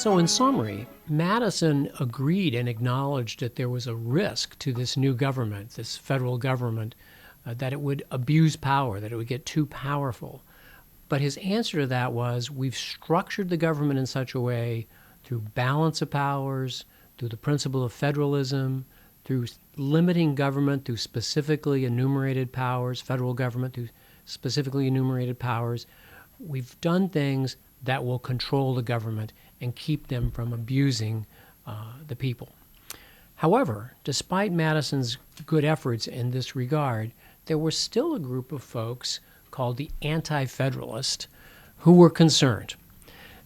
So in summary, Madison agreed and acknowledged that there was a risk to this new government, this federal government, that it would abuse power, that it would get too powerful. But his answer to that was, we've structured the government in such a way through balance of powers, through the principle of federalism, through limiting government through specifically enumerated powers, federal government through specifically enumerated powers. We've done things that will control the government and keep them from abusing the people. However, despite Madison's good efforts in this regard, there was still a group of folks called the Anti-Federalists who were concerned.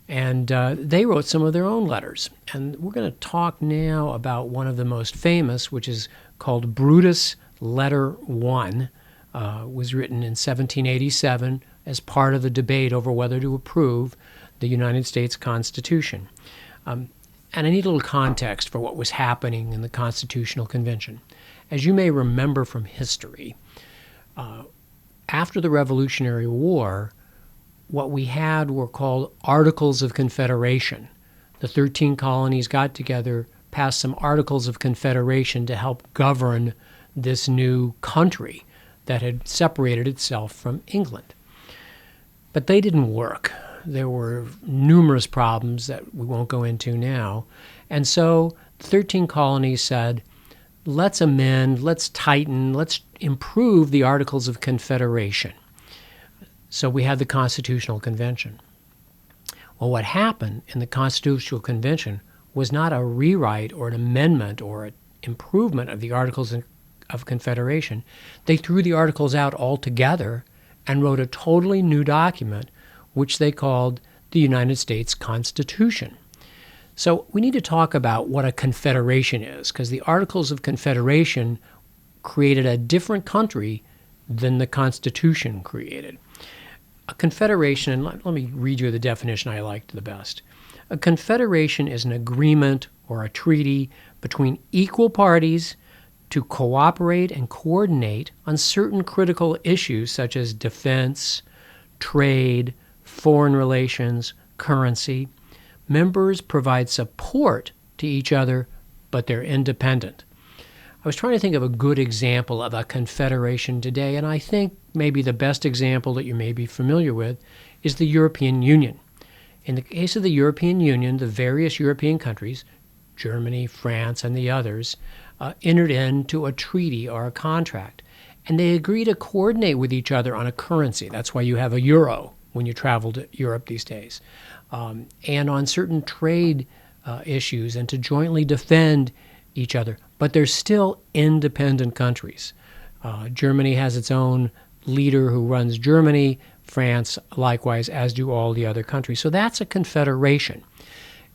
And they wrote some of their own letters. And we're going to talk now about one of the most famous, which is called Brutus Letter 1. Was written in 1787 as part of the debate over whether to approve the United States Constitution. And I need a little context for what was happening in the Constitutional Convention. As you may remember from history, after the Revolutionary War, what we had were called Articles of Confederation. The 13 colonies got together, passed some Articles of Confederation to help govern this new country that had separated itself from England. But they didn't work. There were numerous problems that we won't go into now. And so the 13 colonies said, let's amend, let's tighten, let's improve the Articles of Confederation. So we had the Constitutional Convention. Well, what happened in the Constitutional Convention was not a rewrite or an amendment or an improvement of the Articles of Confederation. They threw the Articles out altogether and wrote a totally new document, which they called the United States Constitution. So we need to talk about what a confederation is, because the Articles of Confederation created a different country than the Constitution created. A confederation, and let me read you the definition I liked the best. A confederation is an agreement or a treaty between equal parties to cooperate and coordinate on certain critical issues such as defense, trade, foreign relations, currency. Members provide support to each other, but they're independent. I was trying to think of a good example of a confederation today, and I think maybe the best example that you may be familiar with is the European Union. In the case of the European Union, the various European countries, Germany, France, and the others, entered into a treaty or a contract, and they agree to coordinate with each other on a currency. That's why you have a euro when you travel to Europe these days, and on certain trade issues, and to jointly defend each other. But they're still independent countries. Germany has its own leader who runs Germany, France likewise, as do all the other countries. So that's a confederation.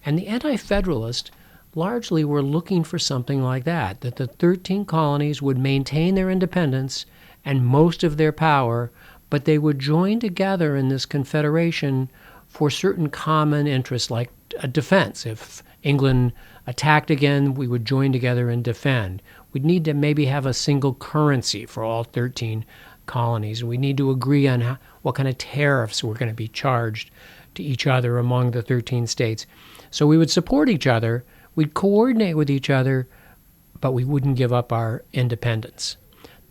And the Anti-Federalists largely were looking for something like that the 13 colonies would maintain their independence and most of their power, but they would join together in this confederation for certain common interests like defense. If England attacked again, we would join together and defend. We'd need to maybe have a single currency for all 13 colonies. We need to agree on what kind of tariffs were going to be charged to each other among the 13 states. So we would support each other, we'd coordinate with each other, but we wouldn't give up our independence.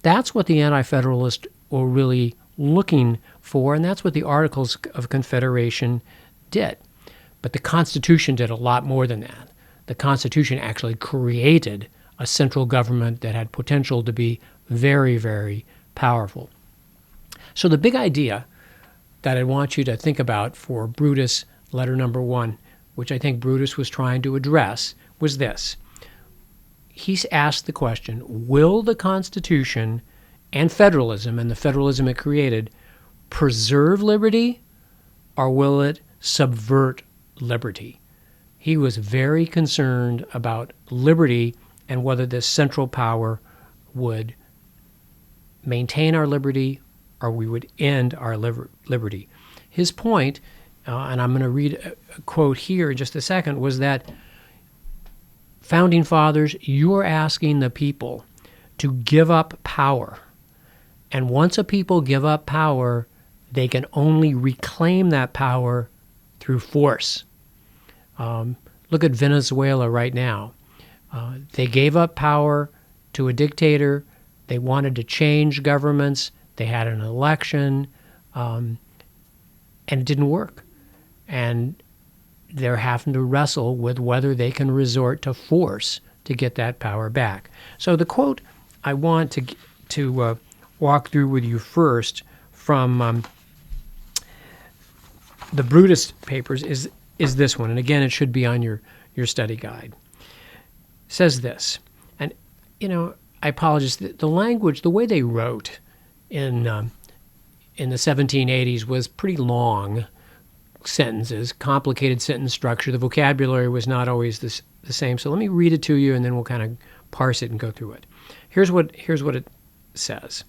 That's what the Anti-Federalists were really looking for, and that's what the Articles of Confederation did. But the Constitution did a lot more than that. The Constitution actually created a central government that had potential to be very, very powerful. So the big idea that I want you to think about for Brutus Letter number 1, which I think Brutus was trying to address, was this. He's asked the question, will the Constitution and federalism, and the federalism it created, preserve liberty, or will it subvert liberty? He was very concerned about liberty and whether this central power would maintain our liberty or we would end our liberty. His point, and I'm going to read a quote here in just a second, was that, Founding Fathers, you're asking the people to give up power. And once a people give up power, they can only reclaim that power through force. Look at Venezuela right now. They gave up power to a dictator. They wanted to change governments. They had an election, and it didn't work. And they're having to wrestle with whether they can resort to force to get that power back. So the quote I want to walk through with you first from the Brutus papers is this one. And again, it should be on your study guide. It says this, and I apologize. The language, the way they wrote in the 1780s was pretty long sentences, complicated sentence structure. The vocabulary was not always the same. So let me read it to you, and then we'll kind of parse it and go through it. Here's what it says.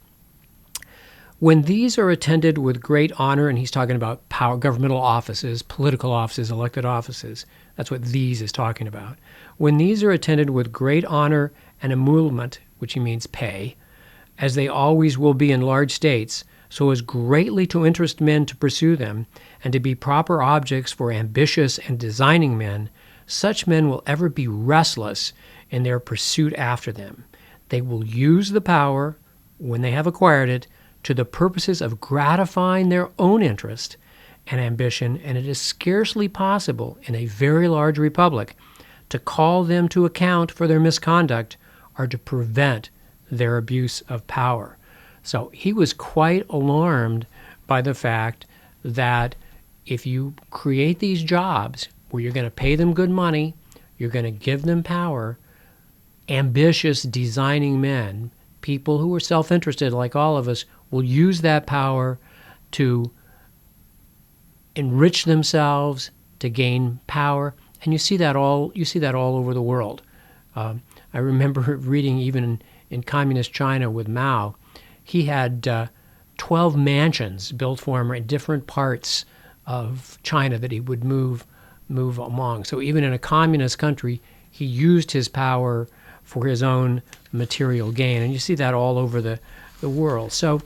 When these are attended with great honor, and he's talking about power, governmental offices, political offices, elected offices. That's what these is talking about. When these are attended with great honor and emolument, which he means pay, as they always will be in large states, so as greatly to interest men to pursue them, and to be proper objects for ambitious and designing men, such men will ever be restless in their pursuit after them. They will use the power, when they have acquired it, to the purposes of gratifying their own interest and ambition, and it is scarcely possible in a very large republic to call them to account for their misconduct or to prevent their abuse of power. So he was quite alarmed by the fact that if you create these jobs where you're going to pay them good money, you're going to give them power, ambitious, designing men, people who are self-interested like all of us, will use that power to enrich themselves, to gain power, and you see that all over the world. I remember reading even in communist China with Mao, he had 12 mansions built for him in different parts of China that he would move among. So even in a communist country, he used his power for his own material gain, and you see that all over the world. So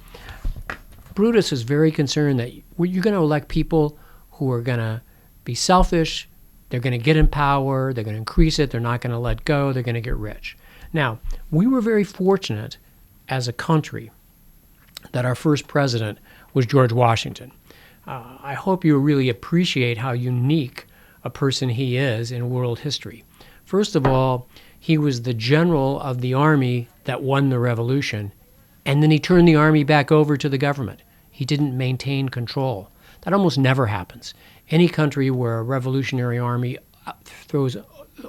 Brutus is very concerned that you're going to elect people who are going to be selfish, they're going to get in power, they're going to increase it, they're not going to let go, they're going to get rich. Now, we were very fortunate as a country that our first president was George Washington. I hope you really appreciate how unique a person he is in world history. First of all, he was the general of the army that won the revolution, and then he turned the army back over to the government. He didn't maintain control. That almost never happens. Any country where a revolutionary army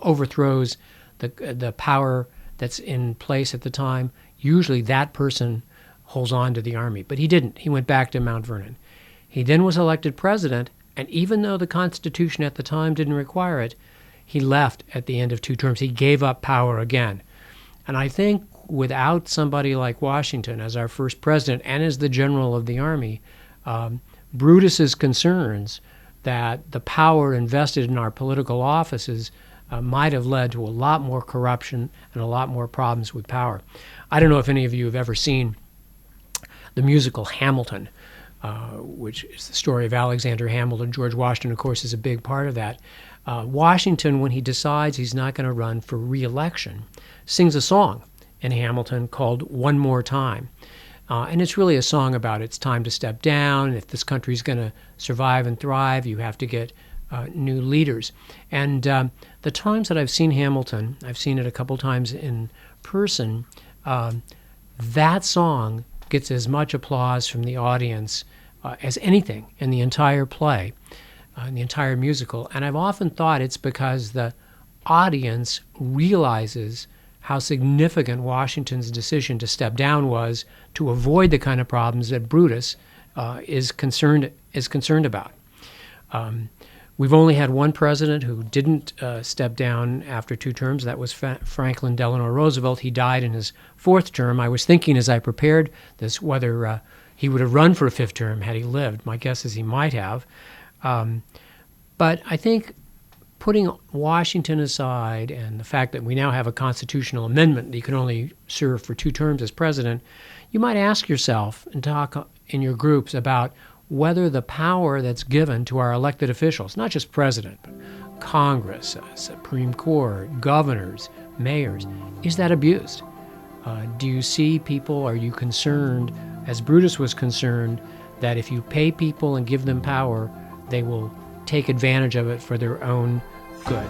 overthrows the power that's in place at the time, usually that person holds on to the army. But he didn't. He went back to Mount Vernon. He then was elected president, and even though the Constitution at the time didn't require it, he left at the end of 2 terms. He gave up power again. And I think without somebody like Washington as our first president and as the general of the army, Brutus's concerns that the power invested in our political offices might have led to a lot more corruption and a lot more problems with power. I don't know if any of you have ever seen the musical Hamilton, which is the story of Alexander Hamilton. George Washington, of course, is a big part of that. Washington, when he decides he's not going to run for re-election, sings a song in Hamilton called One More Time. And it's really a song about it's time to step down. If this country's going to survive and thrive, you have to get new leaders. And the times that I've seen Hamilton, I've seen it a couple times in person, that song gets as much applause from the audience as anything in the entire play, in the entire musical. And I've often thought it's because the audience realizes how significant Washington's decision to step down was to avoid the kind of problems that Brutus is concerned about. We've only had one president who didn't step down after 2 terms. That was Franklin Delano Roosevelt. He died in his 4th term. I was thinking as I prepared this whether he would have run for a 5th term had he lived. My guess is he might have. But I think putting Washington aside and the fact that we now have a constitutional amendment that you can only serve for 2 terms as president, you might ask yourself and talk in your groups about whether the power that's given to our elected officials, not just president, but Congress, Supreme Court, governors, mayors, is that abused? Do you see people, are you concerned, as Brutus was concerned, that if you pay people and give them power, they will take advantage of it for their own good?